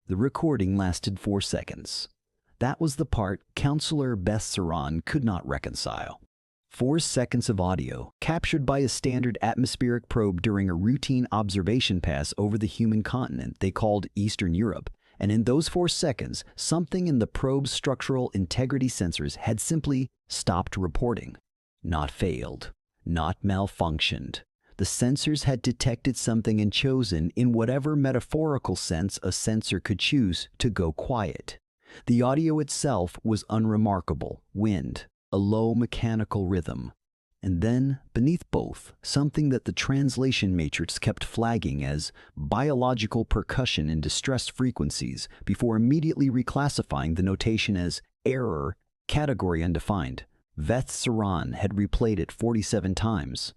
The recording lasted 4 seconds. That was the part Counselor Beth Saran could not reconcile. 4 seconds of audio, captured by a standard atmospheric probe during a routine observation pass over the human continent they called Eastern Europe, and in those 4 seconds, something in the probe's structural integrity sensors had simply stopped reporting. Not failed, not malfunctioned. The sensors had detected something and chosen, in whatever metaphorical sense a sensor could choose, to go quiet. The audio itself was unremarkable: wind, a low mechanical rhythm. And then, beneath both, something that the translation matrix kept flagging as biological percussion in distressed frequencies before immediately reclassifying the notation as error, category undefined. Beth Saran had replayed it 47 times.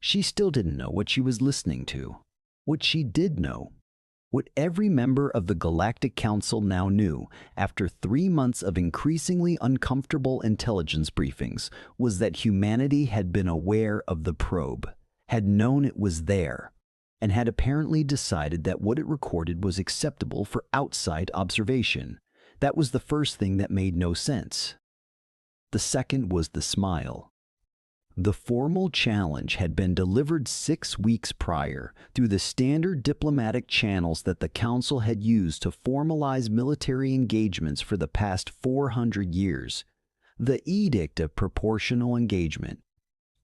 She still didn't know what she was listening to. What she did know, what every member of the Galactic Council now knew after 3 months of increasingly uncomfortable intelligence briefings, was that humanity had been aware of the probe, had known it was there, and had apparently decided that what it recorded was acceptable for outside observation. That was the first thing that made no sense. The second was the smile. The formal challenge had been delivered 6 weeks prior through the standard diplomatic channels that the Council had used to formalize military engagements for the past 400 years. The Edict of Proportional Engagement,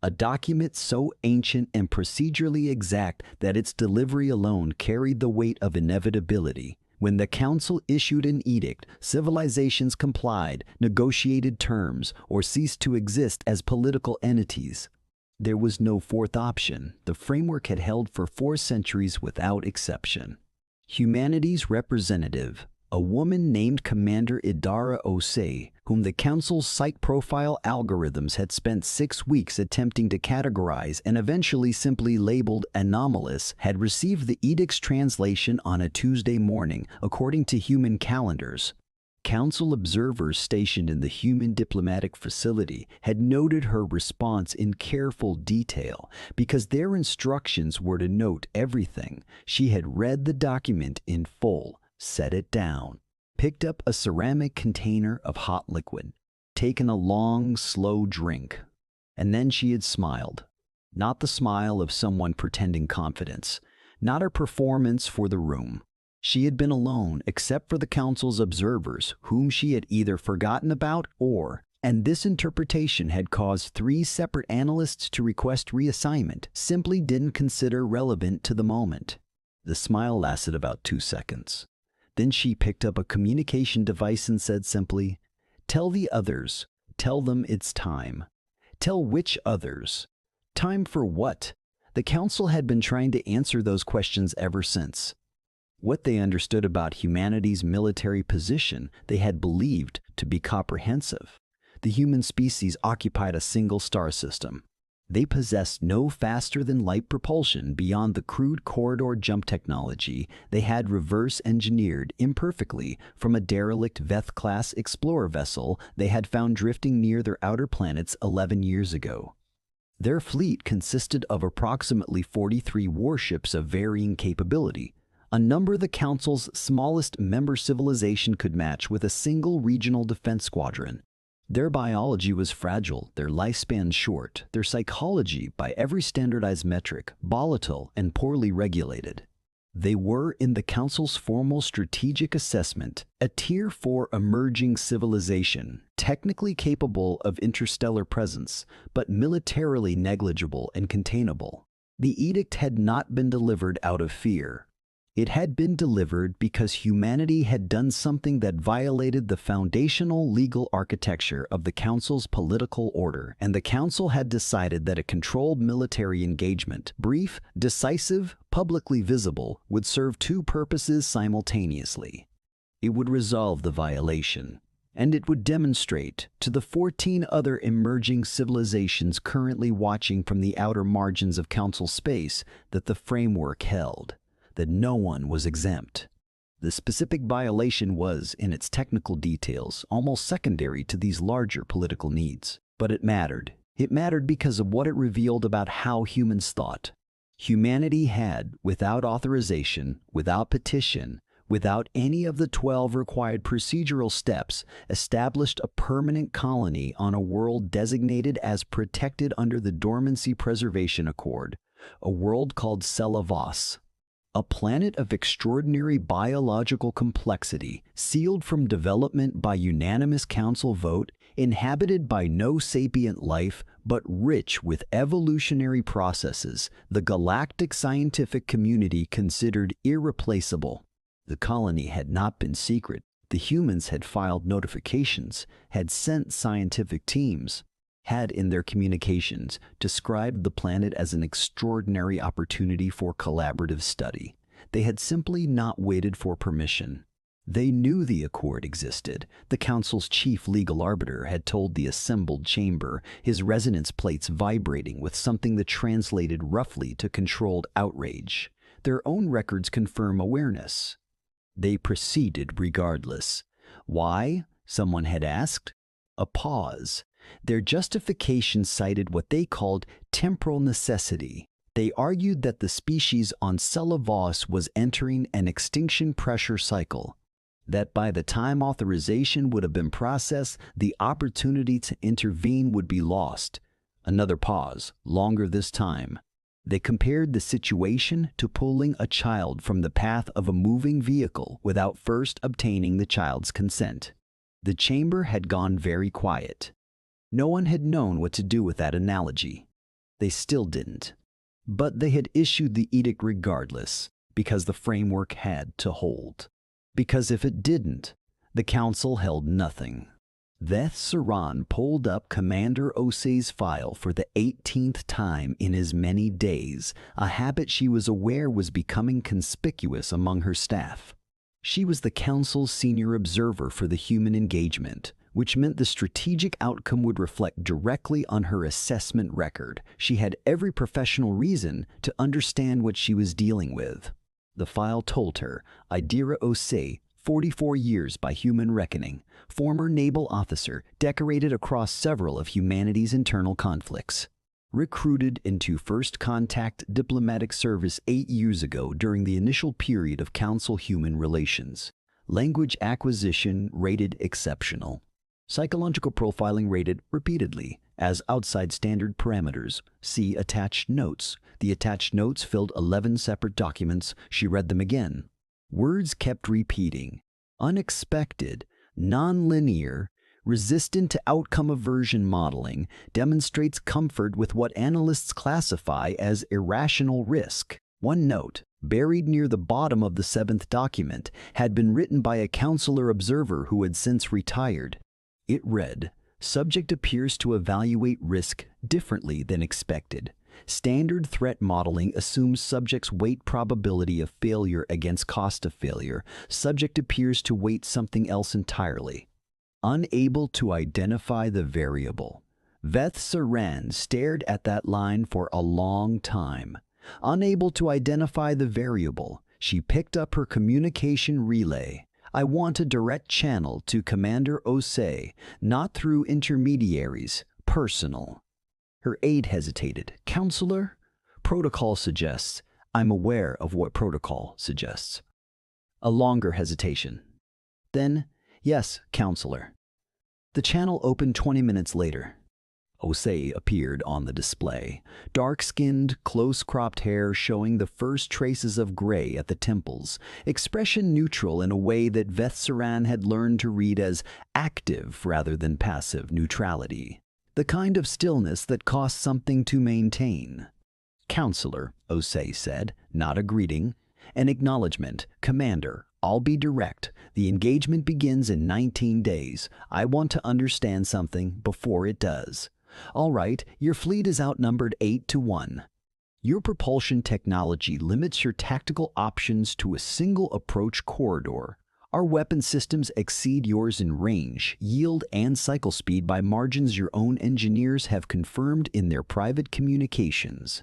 a document so ancient and procedurally exact that its delivery alone carried the weight of inevitability. When the Council issued an edict, civilizations complied, negotiated terms, or ceased to exist as political entities. There was no fourth option. The framework had held for 4 centuries without exception. Humanity's representative, a woman named Commander Idara Osei, whom the Council's psych profile algorithms had spent 6 weeks attempting to categorize and eventually simply labeled anomalous, had received the edict's translation on a Tuesday morning, according to human calendars. Council observers stationed in the human diplomatic facility had noted her response in careful detail because their instructions were to note everything. She had read the document in full, set it down, picked up a ceramic container of hot liquid, taken a long, slow drink, and then she had smiled. Not the smile of someone pretending confidence, not a performance for the room. She had been alone except for the Council's observers, whom she had either forgotten about or, and this interpretation had caused 3 separate analysts to request reassignment, simply didn't consider relevant to the moment. The smile lasted about 2 seconds. Then she picked up a communication device and said simply, "Tell the others. Tell them it's time." Tell which others? Time for what? The Council had been trying to answer those questions ever since. What they understood about humanity's military position they had believed to be comprehensive. The human species occupied a single star system. They possessed no faster-than-light propulsion beyond the crude corridor jump technology they had reverse-engineered imperfectly from a derelict Veth-class explorer vessel they had found drifting near their outer planets 11 years ago. Their fleet consisted of approximately 43 warships of varying capability, a number the Council's smallest member civilization could match with a single regional defense squadron. Their biology was fragile, their lifespan short, their psychology, by every standardized metric, volatile and poorly regulated. They were, in the Council's formal strategic assessment, a Tier 4 emerging civilization, technically capable of interstellar presence, but militarily negligible and containable. The edict had not been delivered out of fear. It had been delivered because humanity had done something that violated the foundational legal architecture of the Council's political order, and the Council had decided that a controlled military engagement, brief, decisive, publicly visible, would serve 2 purposes simultaneously. It would resolve the violation, and it would demonstrate to the 14 other emerging civilizations currently watching from the outer margins of Council space that the framework held, that no one was exempt. The specific violation was, in its technical details, almost secondary to these larger political needs. But it mattered. It mattered because of what it revealed about how humans thought. Humanity had, without authorization, without petition, without any of the 12 required procedural steps, established a permanent colony on a world designated as protected under the Dormancy Preservation Accord, a world called Selavos, a planet of extraordinary biological complexity, sealed from development by unanimous council vote, inhabited by no sapient life, but rich with evolutionary processes the galactic scientific community considered irreplaceable. The colony had not been secret. The humans had filed notifications, had sent scientific teams, had in their communications described the planet as an extraordinary opportunity for collaborative study. They had simply not waited for permission. They knew the accord existed. The council's chief legal arbiter had told the assembled chamber, his resonance plates vibrating with something that translated roughly to controlled outrage. Their own records confirm awareness. They proceeded regardless. Why? Someone had asked. A pause. Their justification cited what they called temporal necessity. They argued that the species on Selavos was entering an extinction pressure cycle, that by the time authorization would have been processed, the opportunity to intervene would be lost. Another pause, longer this time. They compared the situation to pulling a child from the path of a moving vehicle without first obtaining the child's consent. The chamber had gone very quiet. No one had known what to do with that analogy. They still didn't. But they had issued the edict regardless, because the framework had to hold. Because if it didn't, the council held nothing. Veth Saran pulled up Commander Osei's file for the 18th time in as many days, a habit she was aware was becoming conspicuous among her staff. She was the council's senior observer for the human engagement, which meant the strategic outcome would reflect directly on her assessment record. She had every professional reason to understand what she was dealing with. The file told her, Idira Osei, 44 years by human reckoning, former naval officer, decorated across several of humanity's internal conflicts. Recruited into First Contact diplomatic service 8 years ago during the initial period of Council human relations. Language acquisition rated exceptional. Psychological profiling rated repeatedly as outside standard parameters. See attached notes. The attached notes filled 11 separate documents. She read them again. Words kept repeating. Unexpected, nonlinear, resistant to outcome aversion modeling, demonstrates comfort with what analysts classify as irrational risk. One note, buried near the bottom of the 7th document, had been written by a counselor observer who had since retired. It read, "Subject appears to evaluate risk differently than expected. Standard threat modeling assumes subject's weight probability of failure against cost of failure. Subject appears to weight something else entirely." Unable to identify the variable, Veth Saran stared at that line for a long time. Unable to identify the variable, she picked up her communication relay. "I want a direct channel to Commander Osei, not through intermediaries, personal." Her aide hesitated. "Counselor? Protocol suggests." "I'm aware of what protocol suggests." A longer hesitation. Then, "Yes, counselor." The channel opened 20 minutes later. Osei appeared on the display, dark-skinned, close-cropped hair showing the first traces of gray at the temples, expression neutral in a way that Veth Saran had learned to read as active rather than passive neutrality, the kind of stillness that costs something to maintain. "Counselor," Osei said, not a greeting, an acknowledgement. "Commander, I'll be direct. The engagement begins in 19 days. I want to understand something before it does. All right, your fleet is outnumbered 8-1. Your propulsion technology limits your tactical options to a single approach corridor. Our weapon systems exceed yours in range, yield, and cycle speed by margins your own engineers have confirmed in their private communications."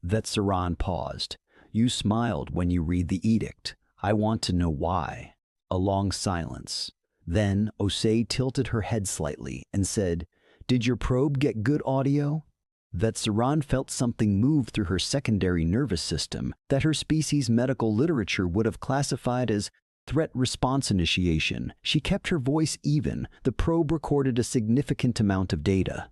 Veth Saran paused. "You smiled when you read the edict. I want to know why." A long silence. Then Osei tilted her head slightly and said, "Did your probe get good audio?" Veth Saran felt something move through her secondary nervous system that her species' medical literature would have classified as Threat response initiation. She kept her voice even. The probe recorded a significant amount of data.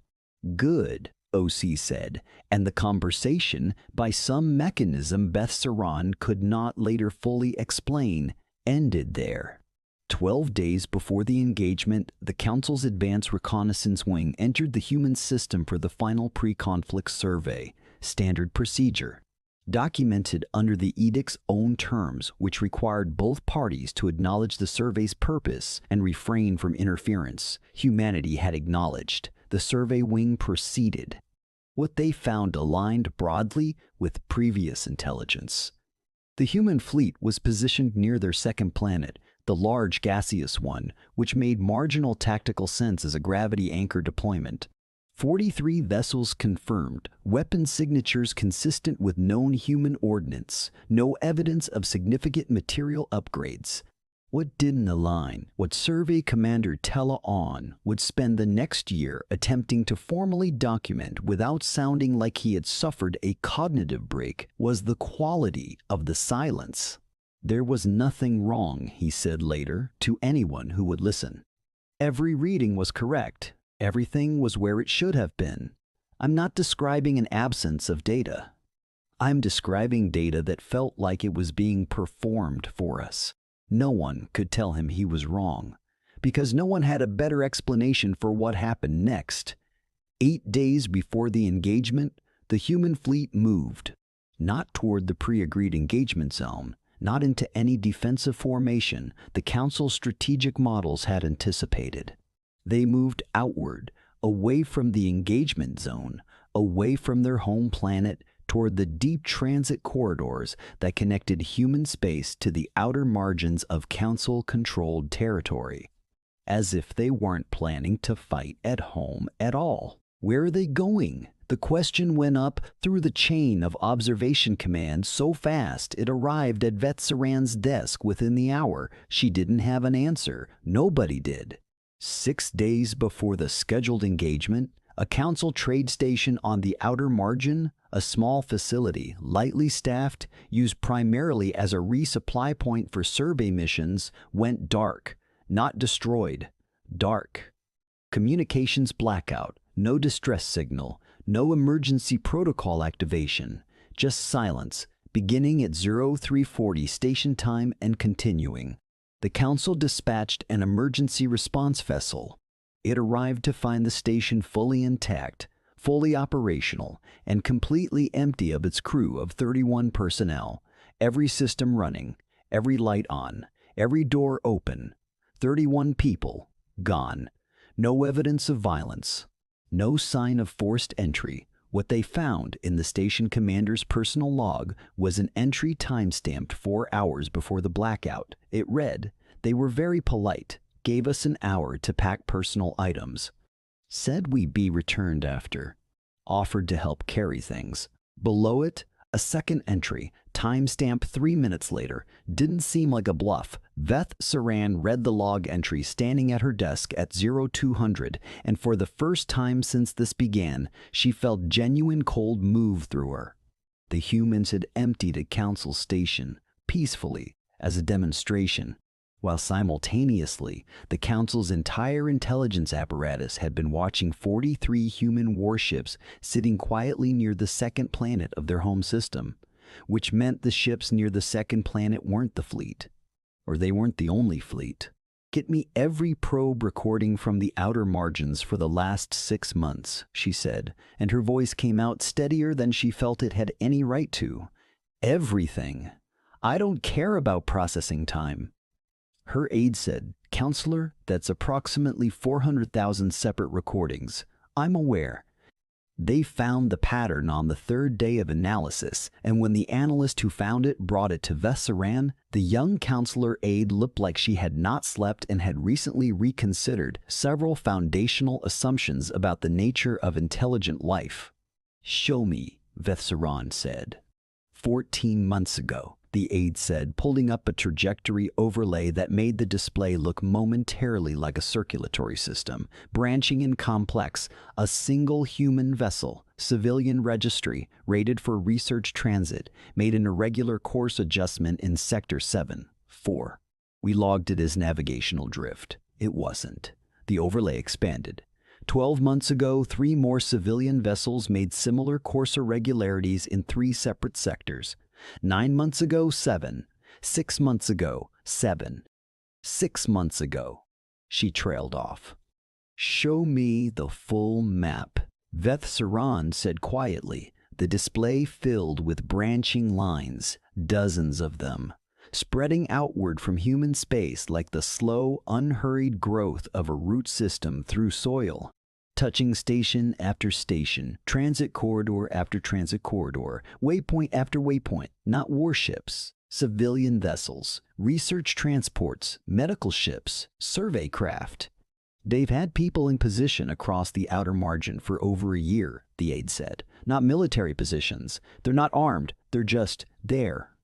Good, OC said, and the conversation, by some mechanism Beth Saran could not later fully explain, ended there. 12 days before the engagement, the Council's Advanced Reconnaissance Wing entered the human system for the final pre-conflict survey, standard procedure. Documented under the edict's own terms, which required both parties to acknowledge the survey's purpose and refrain from interference, humanity had acknowledged. The survey wing proceeded. What they found aligned broadly with previous intelligence. The human fleet was positioned near their second planet, the large gaseous one, which made marginal tactical sense as a gravity anchor deployment. 43 vessels confirmed, weapon signatures consistent with known human ordnance, no evidence of significant material upgrades. What didn't align? What Survey Commander Tella On would spend the next year attempting to formally document without sounding like he had suffered a cognitive break was the quality of the silence. There was nothing wrong, he said later, to anyone who would listen. Every reading was correct. Everything was where it should have been. I'm not describing an absence of data. I'm describing data that felt like it was being performed for us. No one could tell him he was wrong, because no one had a better explanation for what happened next. 8 days before the engagement, the human fleet moved, not toward the pre-agreed engagement zone, not into any defensive formation the Council's strategic models had anticipated. They moved outward, away from the engagement zone, away from their home planet, toward the deep transit corridors that connected human space to the outer margins of Council-controlled territory. As if they weren't planning to fight at home at all. Where are they going? The question went up through the chain of observation commands so fast it arrived at Vet Saran's desk within the hour. She didn't have an answer. Nobody did. 6 days before the scheduled engagement, a Council trade station on the outer margin, a small facility, lightly staffed, used primarily as a resupply point for survey missions, went dark. Not destroyed. Dark. Communications blackout. No distress signal. No emergency protocol activation. Just silence, beginning at 0340 station time and continuing. The Council dispatched an emergency response vessel. It arrived to find the station fully intact, fully operational, and completely empty of its crew of 31 personnel, every system running, every light on, every door open. 31 people, gone. No evidence of violence. No sign of forced entry. What they found in the station commander's personal log was an entry timestamped 4 hours before the blackout. It read, "They were very polite, gave us an hour to pack personal items. Said we be returned after. Offered to help carry things." Below it, a second entry, timestamp 3 minutes later, didn't seem like a bluff. Veth Saran read the log entry standing at her desk at 0200, and for the first time since this began, she felt genuine cold move through her. The humans had emptied a Council station, peacefully, as a demonstration, while simultaneously, the Council's entire intelligence apparatus had been watching 43 human warships sitting quietly near the second planet of their home system, which meant the ships near the second planet weren't the fleet. Or they weren't the only fleet. "Get me every probe recording from the outer margins for the last 6 months," she said, and her voice came out steadier than she felt it had any right to. "Everything. I don't care about processing time." Her aide said, "Counselor, that's approximately 400,000 separate recordings. I'm aware." They found the pattern on the 3rd day of analysis, and when the analyst who found it brought it to Vesseran, the young counselor aide looked like she had not slept and had recently reconsidered several foundational assumptions about the nature of intelligent life. "Show me," Vesseran said. 14 months ago, the aide said, pulling up a trajectory overlay that made the display look momentarily like a circulatory system, branching and complex, a single human vessel, civilian registry, rated for research transit, made an irregular course adjustment in Sector 7, 4. We logged it as navigational drift. It wasn't. The overlay expanded. 12 months ago, 3 more civilian vessels made similar course irregularities in 3 separate sectors. 9 months ago, 7. 6 months ago, 7. 6 months ago. She trailed off. "Show me the full map," Veth Saran said quietly, the display filled with branching lines, dozens of them, spreading outward from human space like the slow, unhurried growth of a root system through soil, touching station after station, transit corridor after transit corridor, waypoint after waypoint, not warships, civilian vessels, research transports, medical ships, survey craft. "They've had people in position across the outer margin for over a year," the aide said. "Not military positions. They're not armed. They're just there.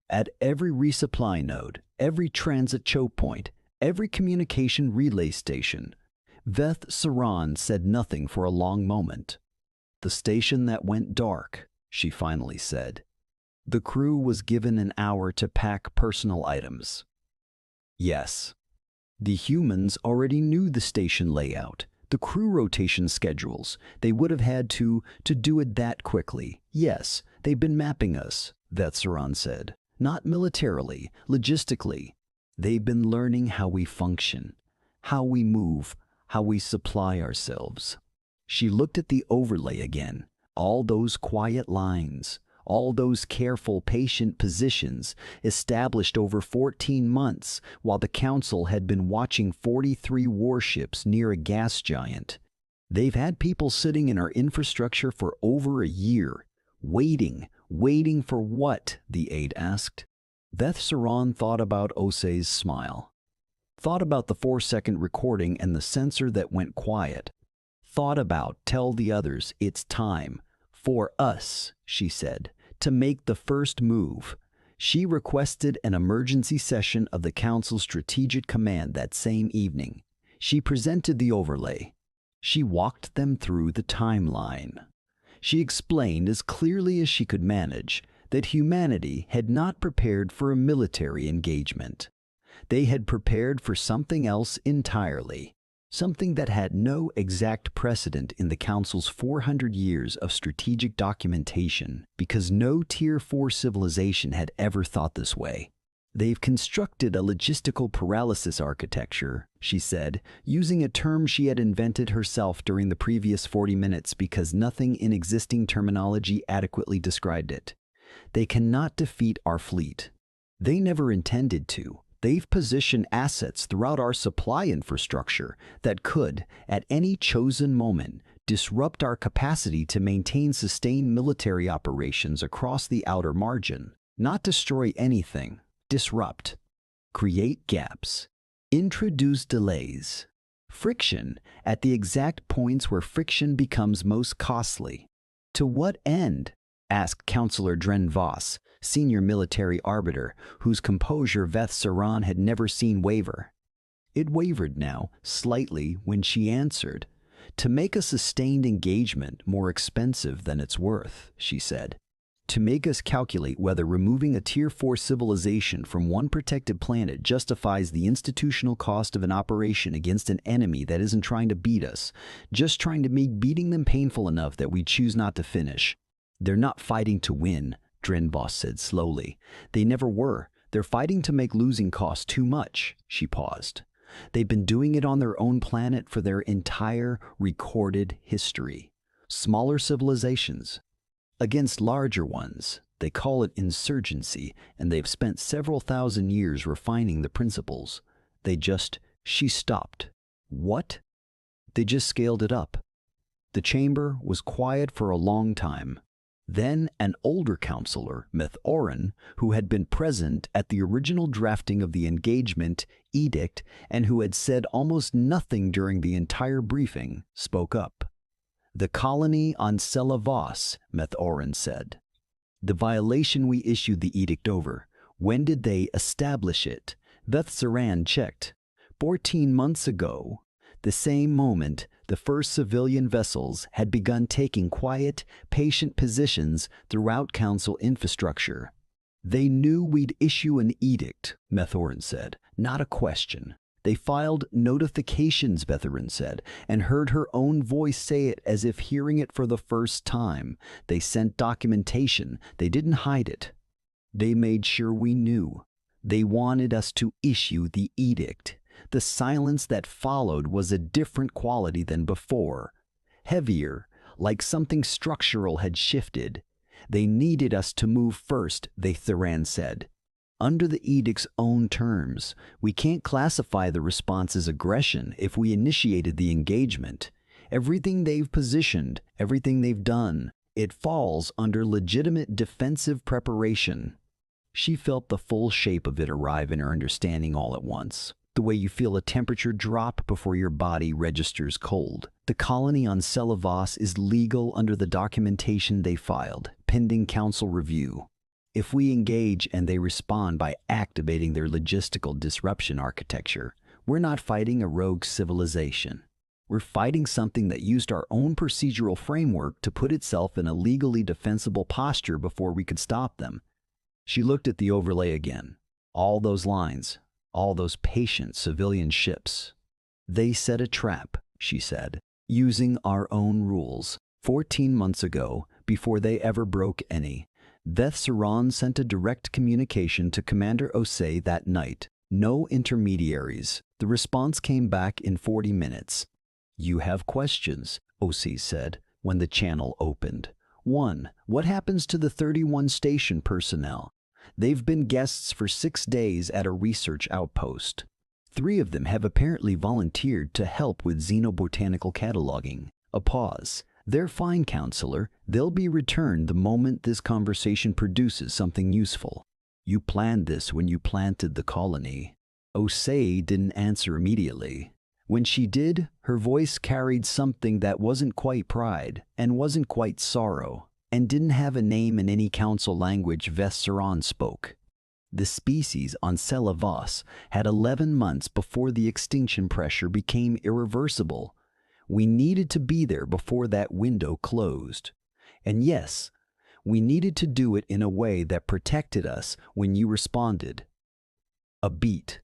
At every resupply node, every transit choke point, every communication relay station." Veth Saran said nothing for a long moment. "The station that went dark," she finally said. "The crew was given an hour to pack personal items." Yes. The humans already knew the station layout, the crew rotation schedules. They would have had to do it that quickly. "Yes, they've been mapping us," Veth Saran said. "Not militarily, logistically. They've been learning how we function, how we move, how we supply ourselves." She looked at the overlay again, all those quiet lines, all those careful, patient positions established over 14 months while the Council had been watching 43 warships near a gas giant. "They've had people sitting in our infrastructure for over a year, waiting for what?" the aide asked. Veth Saran thought about Osei's smile. Thought about the 4-second recording and the sensor that went quiet. Thought about "tell the others it's time. For us," she said, "to make the first move." She requested an emergency session of the Council's Strategic Command that same evening. She presented the overlay. She walked them through the timeline. She explained as clearly as she could manage that humanity had not prepared for a military engagement. They had prepared for something else entirely. Something that had no exact precedent in the Council's 400 years of strategic documentation, because no Tier 4 civilization had ever thought this way. "They've constructed a logistical paralysis architecture," she said, using a term she had invented herself during the previous 40 minutes because nothing in existing terminology adequately described it. "They cannot defeat our fleet. They never intended to. They've positioned assets throughout our supply infrastructure that could, at any chosen moment, disrupt our capacity to maintain sustained military operations across the outer margin. Not destroy anything, disrupt. Create gaps. Introduce delays. Friction at the exact points where friction becomes most costly." "To what end?" asked Counselor Dren Voss, senior military arbiter, whose composure Veth Saran had never seen waver. It wavered now, slightly, when she answered. "To make a sustained engagement more expensive than it's worth," she said. "To make us calculate whether removing a Tier 4 civilization from one protected planet justifies the institutional cost of an operation against an enemy that isn't trying to beat us, just trying to make beating them painful enough that we choose not to finish. They're not fighting to win," Drenbos said slowly. "They never were. They're fighting to make losing cost too much." She paused. "They've been doing it on their own planet for their entire recorded history. Smaller civilizations against larger ones. They call it insurgency, and they've spent several thousand years refining the principles. She stopped. "What?" "They just scaled it up." The chamber was quiet for a long time. Then an older counselor, Meth Oren, who had been present at the original drafting of the engagement edict and who had said almost nothing during the entire briefing, spoke up. "The colony on Selavos," Meth Oren said. "The violation we issued the edict over. When did they establish it?" Veth Saran checked. 14 months ago. The same moment, the first civilian vessels had begun taking quiet, patient positions throughout Council infrastructure. "They knew we'd issue an edict," Meth Oren said. not a question. They filed notifications, Veteran said, and heard her own voice say it as if hearing it for the first time. They sent documentation. They didn't hide it. They made sure we knew. They wanted us to issue the edict. The silence that followed was a different quality than before. Heavier, like something structural had shifted. They needed us to move first, Theran said. Under the edict's own terms, we can't classify the response as aggression if we initiated the engagement. Everything they've positioned, everything they've done, it falls under legitimate defensive preparation. She felt the full shape of it arrive in her understanding all at once. The way you feel a temperature drop before your body registers cold. The colony on Selavos is legal under the documentation they filed, pending council review. If we engage and they respond by activating their logistical disruption architecture, we're not fighting a rogue civilization. We're fighting something that used our own procedural framework to put itself in a legally defensible posture before we could stop them. She looked at the overlay again. All those lines, all those patient civilian ships. They set a trap, she said, using our own rules. 14 months ago, before they ever broke any, Saran sent a direct communication to Commander Osei that night. No intermediaries. The response came back in 40 minutes. You have questions, Osei said, when the channel opened. 1. What happens to the 31 station personnel? They've been guests for 6 days at a research outpost. 3 of them have apparently volunteered to help with xenobotanical cataloging. A pause. They're fine, counselor. They'll be returned the moment this conversation produces something useful. You planned this when you planted the colony. Osei didn't answer immediately. When she did, her voice carried something that wasn't quite pride and wasn't quite sorrow, and didn't have a name in any council language Saran spoke. The species on Selavos had 11 months before the extinction pressure became irreversible. We needed to be there before that window closed. And yes, we needed to do it in a way that protected us when you responded. A beat.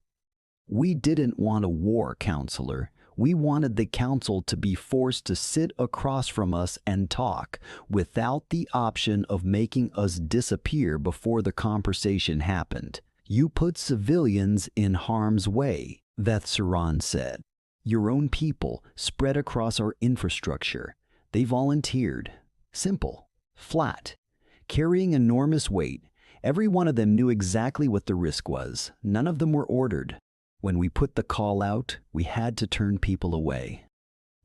We didn't want a war, counselor. We wanted the council to be forced to sit across from us and talk, without the option of making us disappear before the conversation happened. You put civilians in harm's way, Saran said. Your own people spread across our infrastructure. They volunteered. Simple. Flat. Carrying enormous weight. Every one of them knew exactly what the risk was. None of them were ordered. When we put the call out, we had to turn people away.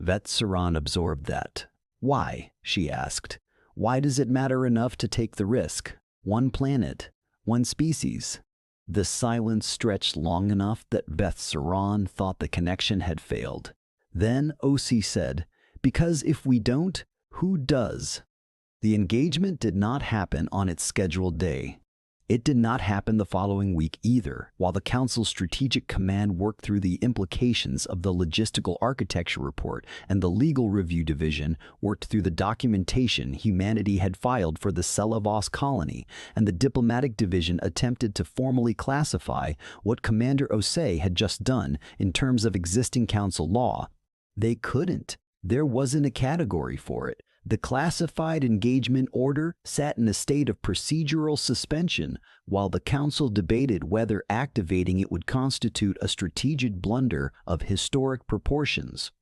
Saran absorbed that. Why? She asked. Why does it matter enough to take the risk? One planet. One species. The silence stretched long enough that Saran thought the connection had failed. Then Osei said, because if we don't, who does? The engagement did not happen on its scheduled day. It did not happen the following week either, while the Council's Strategic Command worked through the implications of the Logistical Architecture Report, and the Legal Review Division worked through the documentation humanity had filed for the Selavos colony, and the Diplomatic Division attempted to formally classify what Commander Osei had just done in terms of existing Council law. They couldn't. There wasn't a category for it. The classified engagement order sat in a state of procedural suspension while the Council debated whether activating it would constitute a strategic blunder of historic proportions.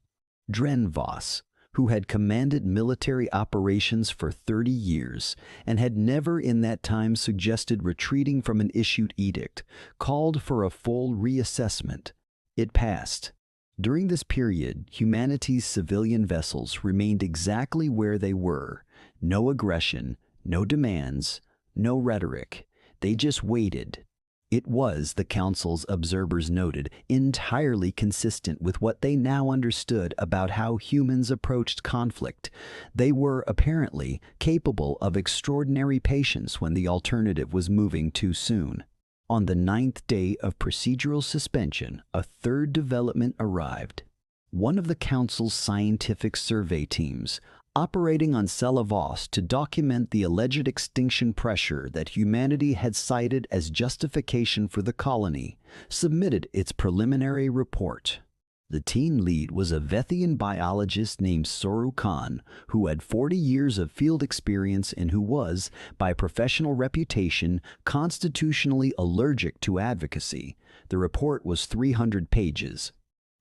Drenvos, who had commanded military operations for 30 years and had never in that time suggested retreating from an issued edict, called for a full reassessment. It passed. During this period, humanity's civilian vessels remained exactly where they were. No aggression, no demands, no rhetoric. They just waited. It was, the Council's observers noted, entirely consistent with what they now understood about how humans approached conflict. They were, apparently, capable of extraordinary patience when the alternative was moving too soon. On the 9th day of procedural suspension, a third development arrived. One of the Council's scientific survey teams, operating on Selavos to document the alleged extinction pressure that humanity had cited as justification for the colony, submitted its preliminary report. The team lead was a Vethian biologist named Soru Khan, who had 40 years of field experience and who was, by professional reputation, constitutionally allergic to advocacy. The report was 300 pages.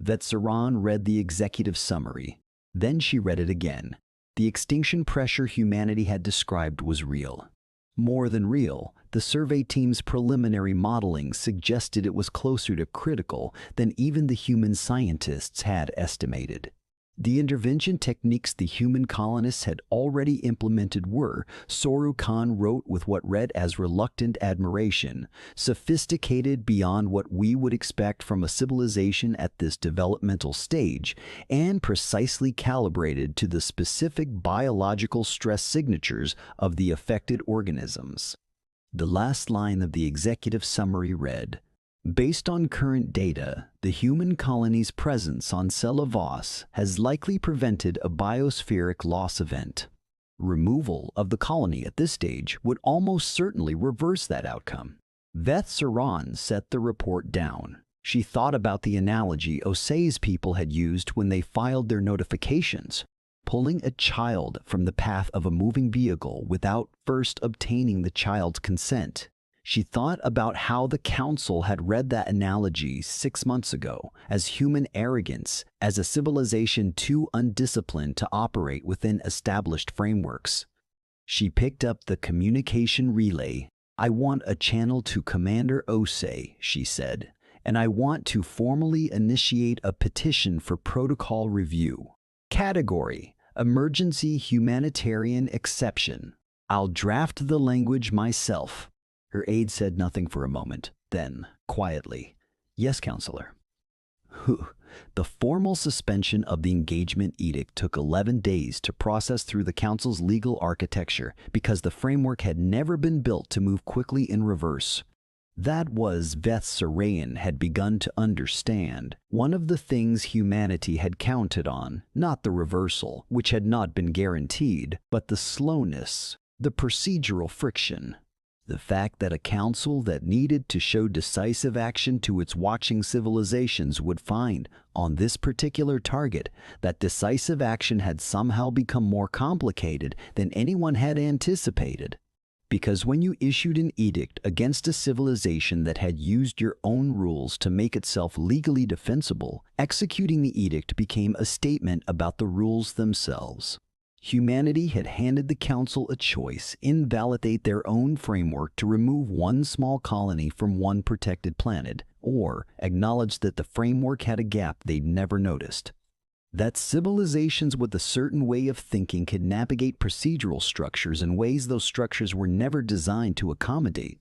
Vetsaran read the executive summary. Then she read it again. The extinction pressure humanity had described was real. More than real, the survey team's preliminary modeling suggested it was closer to critical than even the human scientists had estimated. The intervention techniques the human colonists had already implemented were, Soru Khan wrote with what read as reluctant admiration, sophisticated beyond what we would expect from a civilization at this developmental stage, and precisely calibrated to the specific biological stress signatures of the affected organisms. The last line of the executive summary read, "Based on current data, the human colony's presence on Selavos has likely prevented a biospheric loss event. Removal of the colony at this stage would almost certainly reverse that outcome." Vetsaran set the report down. She thought about the analogy Osei's people had used when they filed their notifications, pulling a child from the path of a moving vehicle without first obtaining the child's consent. She thought about how the council had read that analogy 6 months ago as human arrogance, as a civilization too undisciplined to operate within established frameworks. She picked up the communication relay. "I want a channel to Commander Osei," she said, "and I want to formally initiate a petition for protocol review. Category: Emergency Humanitarian Exception. I'll draft the language myself." Her aide said nothing for a moment. Then, quietly, "Yes, Counselor." The formal suspension of the engagement edict took 11 days to process through the Council's legal architecture because the framework had never been built to move quickly in reverse. That was, Vetsaran had begun to understand, one of the things humanity had counted on, not the reversal, which had not been guaranteed, but the slowness, the procedural friction. The fact that a council that needed to show decisive action to its watching civilizations would find, on this particular target, that decisive action had somehow become more complicated than anyone had anticipated. Because when you issued an edict against a civilization that had used your own rules to make itself legally defensible, executing the edict became a statement about the rules themselves. Humanity had handed the Council a choice: invalidate their own framework to remove one small colony from one protected planet, or acknowledge that the framework had a gap they'd never noticed. That civilizations with a certain way of thinking could navigate procedural structures in ways those structures were never designed to accommodate.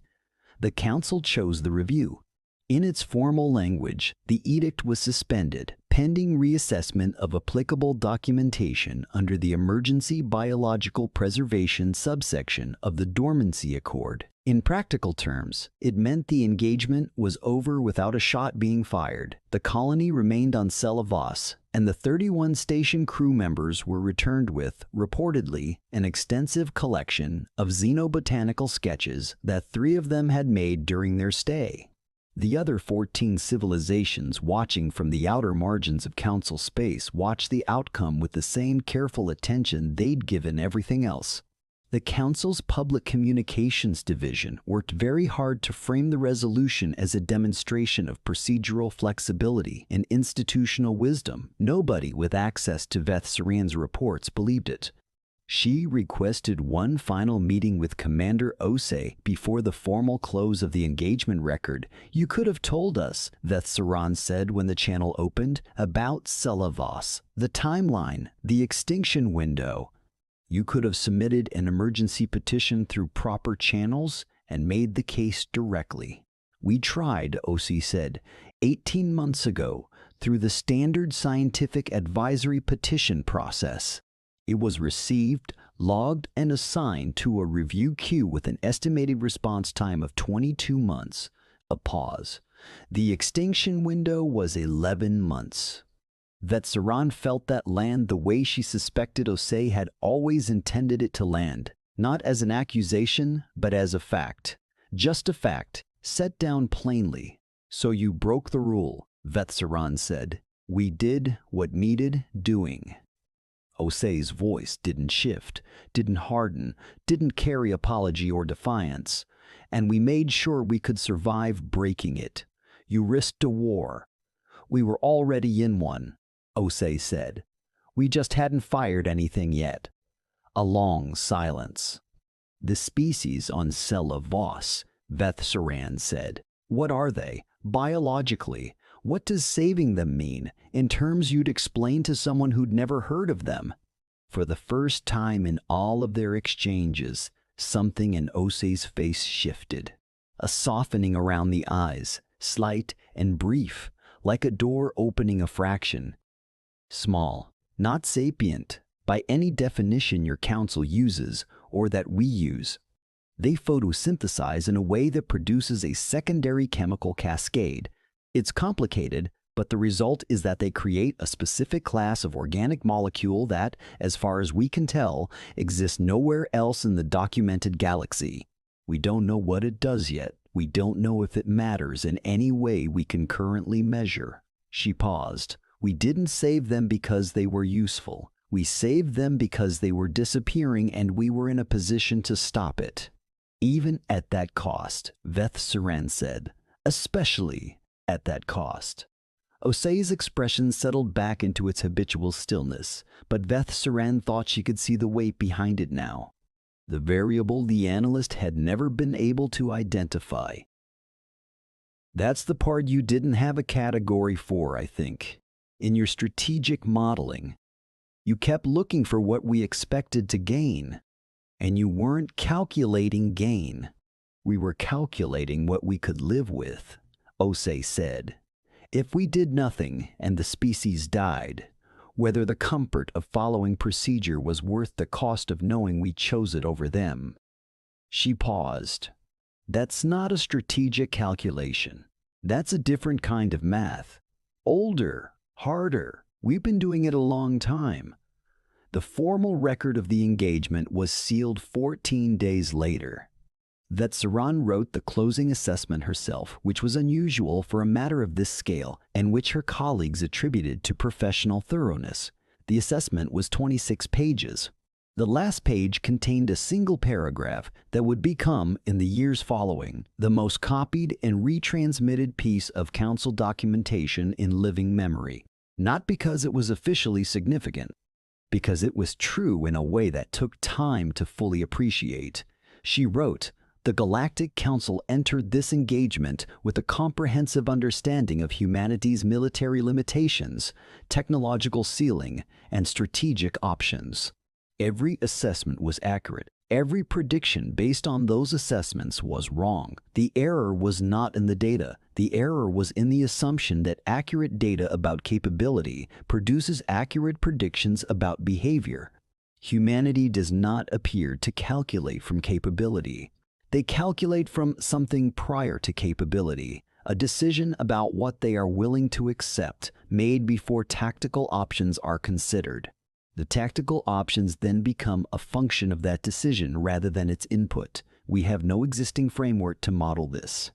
The Council chose the review. In its formal language, the edict was suspended, pending reassessment of applicable documentation under the Emergency Biological Preservation subsection of the Dormancy Accord. In practical terms, it meant the engagement was over without a shot being fired. The colony remained on Selavos, and the 31 station crew members were returned with, reportedly, an extensive collection of xenobotanical sketches that 3 of them had made during their stay. The other 14 civilizations watching from the outer margins of Council space watched the outcome with the same careful attention they'd given everything else. The Council's Public Communications Division worked very hard to frame the resolution as a demonstration of procedural flexibility and institutional wisdom. Nobody with access to Vetsaran's reports believed it. She requested one final meeting with Commander Osei before the formal close of the engagement record. "You could have told us," Vetsaran said when the channel opened, "about Selavos, the timeline, the extinction window. You could have submitted an emergency petition through proper channels and made the case directly." "We tried," Osei said, 18 months ago, through the standard scientific advisory petition process. It was received, logged, and assigned to a review queue with an estimated response time of 22 months. A pause. The extinction window was 11 months. Vetsaran felt that land the way she suspected Osei had always intended it to land, not as an accusation, but as a fact. Just a fact, set down plainly. "So you broke the rule," Vetsaran said. "We did what needed doing." Osei's voice didn't shift, didn't harden, didn't carry apology or defiance. "And we made sure we could survive breaking it. You risked a war. We were already in one," Osei said. "We just hadn't fired anything yet." A long silence. "The species on Sela Voss," Vetsaran said. "What are they, biologically? What does saving them mean, in terms you'd explain to someone who'd never heard of them?" For the first time in all of their exchanges, something in Osei's face shifted. A softening around the eyes, slight and brief, like a door opening a fraction. "Small, not sapient, by any definition your council uses, or that we use. They photosynthesize in a way that produces a secondary chemical cascade. It's complicated, but the result is that they create a specific class of organic molecule that, as far as we can tell, exists nowhere else in the documented galaxy. We don't know what it does yet. We don't know if it matters in any way we can currently measure." She paused. "We didn't save them because they were useful. We saved them because they were disappearing and we were in a position to stop it. Even at that cost," Vetsaran said. "Especially at that cost." Osei's expression settled back into its habitual stillness, but Vetsaran thought she could see the weight behind it now. The variable the analyst had never been able to identify. "That's the part you didn't have a category for, I think. In your strategic modeling, you kept looking for what we expected to gain, and you weren't calculating gain. We were calculating what we could live with," Osei said. "If we did nothing and the species died, whether the comfort of following procedure was worth the cost of knowing we chose it over them." She paused. "That's not a strategic calculation. That's a different kind of math. Older, harder. We've been doing it a long time." The formal record of the engagement was sealed 14 days later. Vetsaran wrote the closing assessment herself, which was unusual for a matter of this scale, and which her colleagues attributed to professional thoroughness. The assessment was 26 pages. The last page contained a single paragraph that would become, in the years following, the most copied and retransmitted piece of council documentation in living memory. Not because it was officially significant, because it was true in a way that took time to fully appreciate. She wrote, "The Galactic Council entered this engagement with a comprehensive understanding of humanity's military limitations, technological ceiling, and strategic options. Every assessment was accurate. Every prediction based on those assessments was wrong. The error was not in the data. The error was in the assumption that accurate data about capability produces accurate predictions about behavior. Humanity does not appear to calculate from capability. They calculate from something prior to capability, a decision about what they are willing to accept, made before tactical options are considered. The tactical options then become a function of that decision rather than its input. We have no existing framework to model this.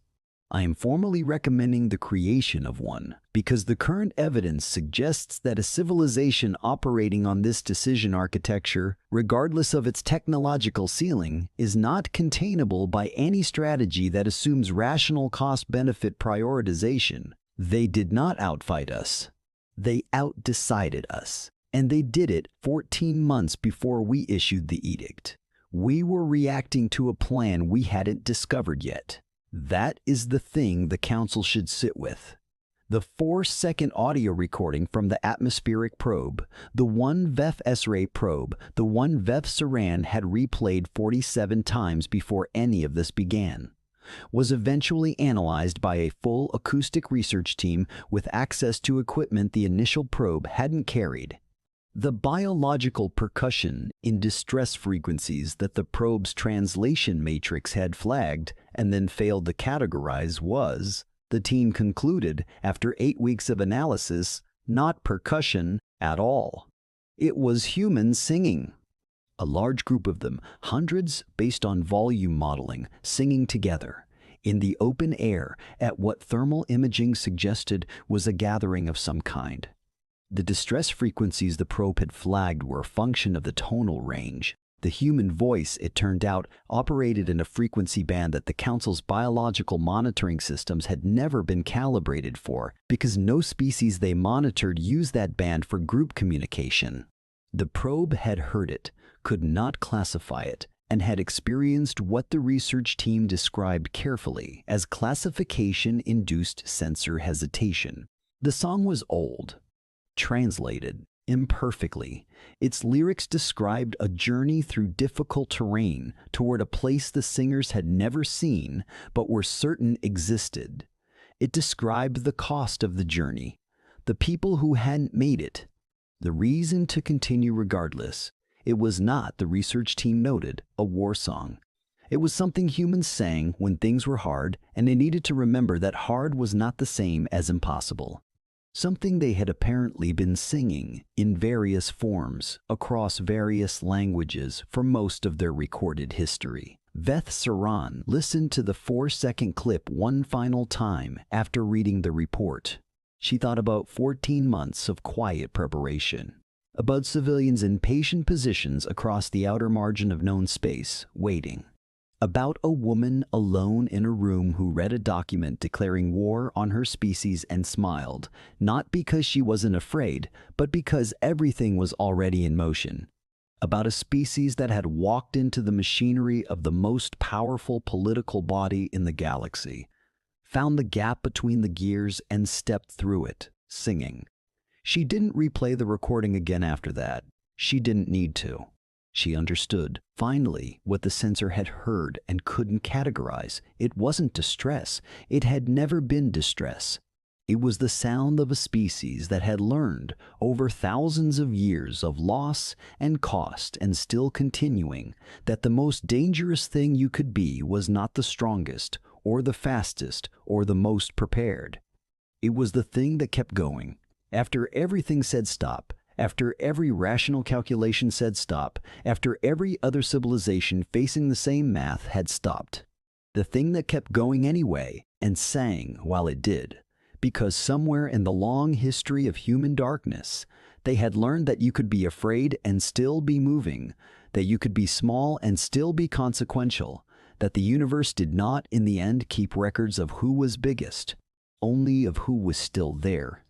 I am formally recommending the creation of one, because the current evidence suggests that a civilization operating on this decision architecture, regardless of its technological ceiling, is not containable by any strategy that assumes rational cost-benefit prioritization. They did not outfight us. They outdecided us. And they did it 14 months before we issued the edict. We were reacting to a plan we hadn't discovered yet. That is the thing the Council should sit with. The 4-second audio recording from the atmospheric probe, the one Vef Esray probe, the one Vetsaran had replayed 47 times before any of this began, was eventually analyzed by a full acoustic research team with access to equipment the initial probe hadn't carried. The biological percussion in distress frequencies that the probe's translation matrix had flagged and then failed to categorize was, the team concluded after 8 weeks of analysis, not percussion at all. It was humans singing. A large group of them, hundreds based on volume modeling, singing together, in the open air at what thermal imaging suggested was a gathering of some kind. The distress frequencies the probe had flagged were a function of the tonal range. The human voice, it turned out, operated in a frequency band that the Council's biological monitoring systems had never been calibrated for, because no species they monitored used that band for group communication. The probe had heard it, could not classify it, and had experienced what the research team described carefully as classification-induced sensor hesitation. The song was old, translated imperfectly. Its lyrics described a journey through difficult terrain toward a place the singers had never seen but were certain existed. It described the cost of the journey, the people who hadn't made it, the reason to continue regardless. It was not, the research team noted, a war song. It was something humans sang when things were hard, and they needed to remember that hard was not the same as impossible. Something they had apparently been singing in various forms across various languages for most of their recorded history. Veth Saran listened to the 4-second clip one final time after reading the report. She thought about 14 months of quiet preparation, about civilians in patient positions across the outer margin of known space, waiting. About a woman alone in a room who read a document declaring war on her species and smiled, not because she wasn't afraid, but because everything was already in motion. About a species that had walked into the machinery of the most powerful political body in the galaxy, found the gap between the gears and stepped through it, singing. She didn't replay the recording again after that. She didn't need to. She understood, finally, what the sensor had heard and couldn't categorize. It wasn't distress. It had never been distress. It was the sound of a species that had learned, over thousands of years of loss and cost and still continuing, that the most dangerous thing you could be was not the strongest, or the fastest, or the most prepared. It was the thing that kept going. After everything said stop, after every rational calculation said stop, after every other civilization facing the same math had stopped. The thing that kept going anyway and sang while it did, because somewhere in the long history of human darkness, they had learned that you could be afraid and still be moving, that you could be small and still be consequential, that the universe did not in the end keep records of who was biggest, only of who was still there.